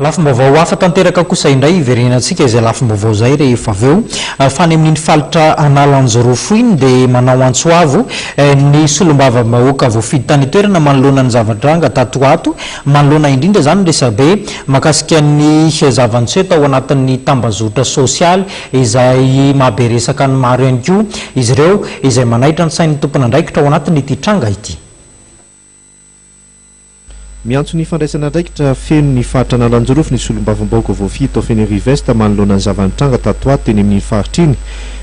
Lafim-baovao hafa tanteraka kosa indray iverenantsika izay lafim-baovao zay rehefa avy eo fany amin'ny faritra Analanjirofo iny dia manao antsoavo ny solombavambahoaka voafidy tany toerana manoloana ny zavatranga tato manoloana indrindra zany resabe makasika ny zavantseta ao anatin'ny tambazotra sosialy izay mahaberesaka ny maro ihany koa izy ireo izay manaitra ny sain'ny tompony andraikitra ao anatin'ny nitranga ity. Miantso ny fandraisana andraikitra fenon'ny faritra Analanjirofo ny solombavambahoaka voafidy tao Fenerive Est manoloana ny zava nitranga tato teny amin'ny faritra iny.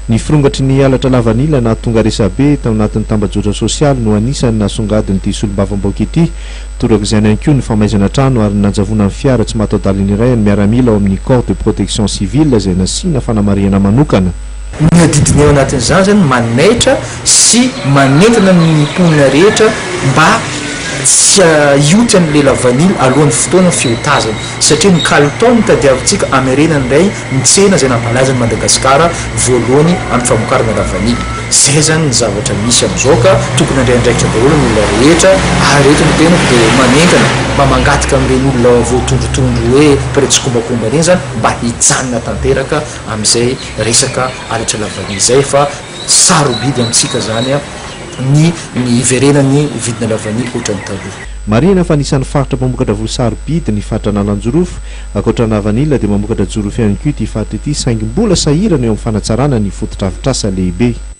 Ny firongatry ny halatra lavanila nahatonga resabe tao anatin'ny tambazotra sosialy no anisany nasongadin'ity solombavambahoaka ity. Torak'izay ihany koa ny famaizana trano ary nanjavona ny fiara tsy mataho-dalana iray ny miaramila ao amin'ny corps de protection civile izay nasiana fanamariana manokana. Ny adidiny eo anatin'izany zany manaitra sy manentana ny mponina rehetra mba tsy ioty an'le lavanila alohan'ny fotoana fiotazana satria ny kalitao nitadiavintsika amerenany indray ny tsena izay nampalazan'i Madagasikara voalohany amin'ny famokarana lavanila. Zay zany ny zavatra misy amin'izao ka tokony andray andraikitra daholo ny olona rehetra ary reto ny tenako dia manentana mba mangataka amin'ireny olona voatondrotondro hoe mpiretsi-kombakomba reny zany mba hijanona tanteraka amin'izay resaka halatra lavanila zay fa sarobidy amintsika zany ny iverenany vidina lavanila ohatran'ny taloha. Marina fa anisan'ny faritra mamokatra vosarobidy ny faritra Analanjirofo ankoatra lavanila dia mamokatra jorofo ihany koa ity faritra ity saingy mbola sahirana eo amin'ny fanatsarana ny fototra avitrasa lehibe.